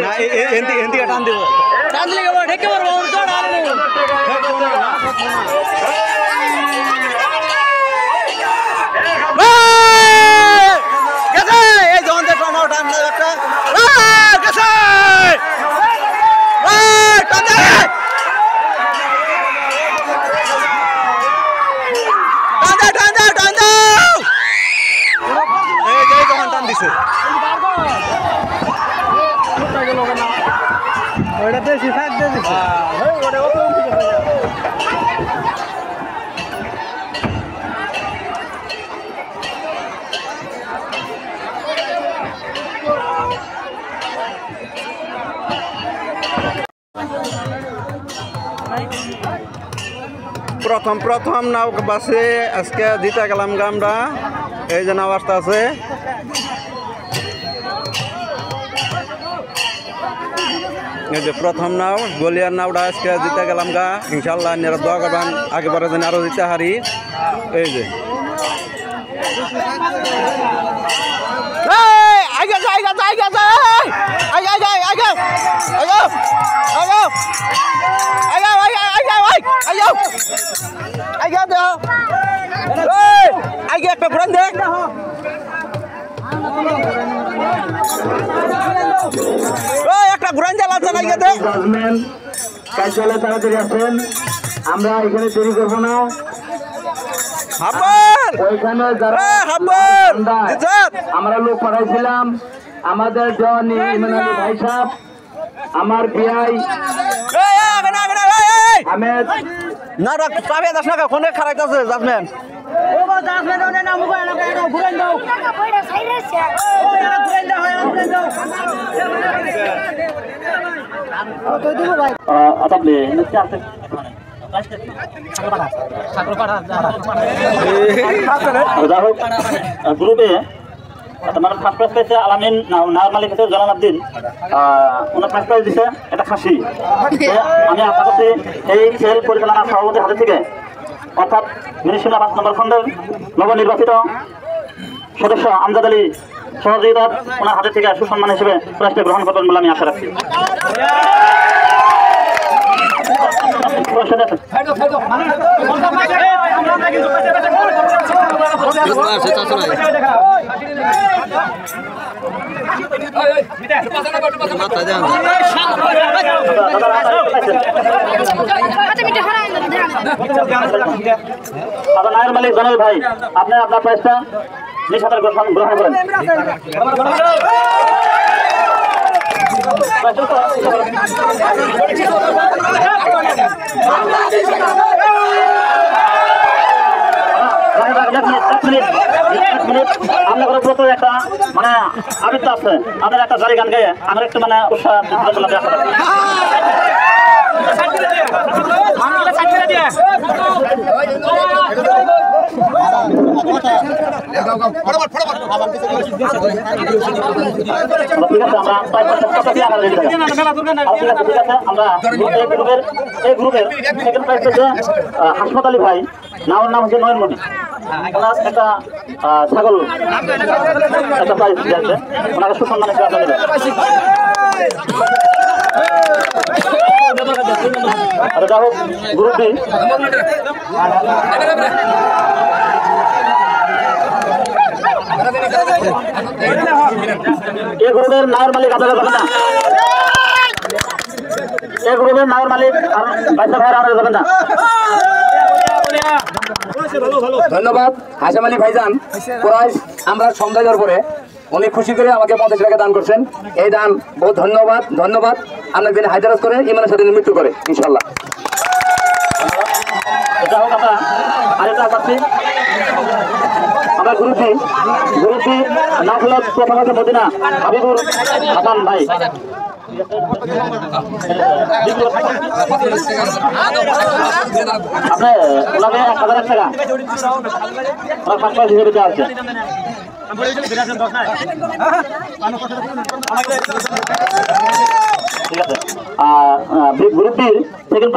না এন্তি টান দিব টান দিলে ঢেকে মারবো এই যখন টান একটা প্রথম নাও বাসে আজকে জিতে গেলাম আমরা এই যে নাও আসতে আছে এই যে প্রথম নাও গলিয়ার নাওটা আজকে জিতে গেলাম গা ইনশাল্লাহ আপনারা দোয়া করবেন আগেবারে যেন আরো জিতে হারি এই যে একটা ঘুরান দে একটা ঘুরান চালাচ্ছেন কাজে তাড়াতাড়ি আসেন আমরা এখানে দেরি করবো না ওইখানে আমরা লোক পাঠাইছিলাম আমাদের ভাই সাহেব আমার বিআই আহমেদ না চাবি দাস না ফোনে খারাপ আছে জাজমেন্ট গ্রুপে মানে ফার্স্ট প্রাইজ পাইছে আলামিন নাওয়ার মালিক আছে জালালউদ্দিন ওনার ফার্স্ট প্রাইজ দিছে একটা খাসি আমি আশা করছি এই খেল পরিচালনা সভাপতির হাতে থেকে অর্থাৎ মিনিশিলা 5 নম্বর খণ্ডের নবনির্বাচিত সদস্য আমজাদ আলী সহযোগিতার ওনার হাতে থেকে সুসম্মান হিসেবে প্রাইজটা গ্রহণ করবেন বলে আমি আশা রাখছি নায়ের মালিক জানাল ভাই আপনি আপনার প্রাইজটা নিজ হাতে গ্রহণ করেন আপনার প্রথম একটা মানে আবৃত্তি আছে আপনার একটা জারি গান গায়ে আমার একটু মানে উৎসাহ হাসমত আলী ভাই নামের নাম হচ্ছে নয়নমণি একটা ছাগল একটা প্রাইজ দিয়েছে ওনাকে সুসম্মান যাই হোক গ্রুপটি এই গ্রুপের নায়ের মালিক আপনারা যাবেন না এই গ্রুপের নায়ের মালিক বাইসা ভাইয়ের আপনারা যাবেন না ধন্যবাদ হাশেম আলী ভাইজান প্রাইজ আমরা সন্ধ্যা যাওয়ার পরে অনেক খুশি করে আমাকে 50 টাকা দান করছেন এই দান বহুত ধন্যবাদ আপনার দিনে হায়দারাজ করে ইমানের সাথে মৃত্যু করে ইনশাল্লাহ এটা হোক আমরা আরেকটা পাচ্ছি আমরা গুরুজি নাফলত প্রথম হচ্ছে মদিনা হাবিবুর হাসান ভাই আপনার ওনাকে 1000 টাকা ওনার ফার্স্ট হিসেবে দেওয়া হচ্ছে ঠিক আছে গ্রুপটির সেকেন্ড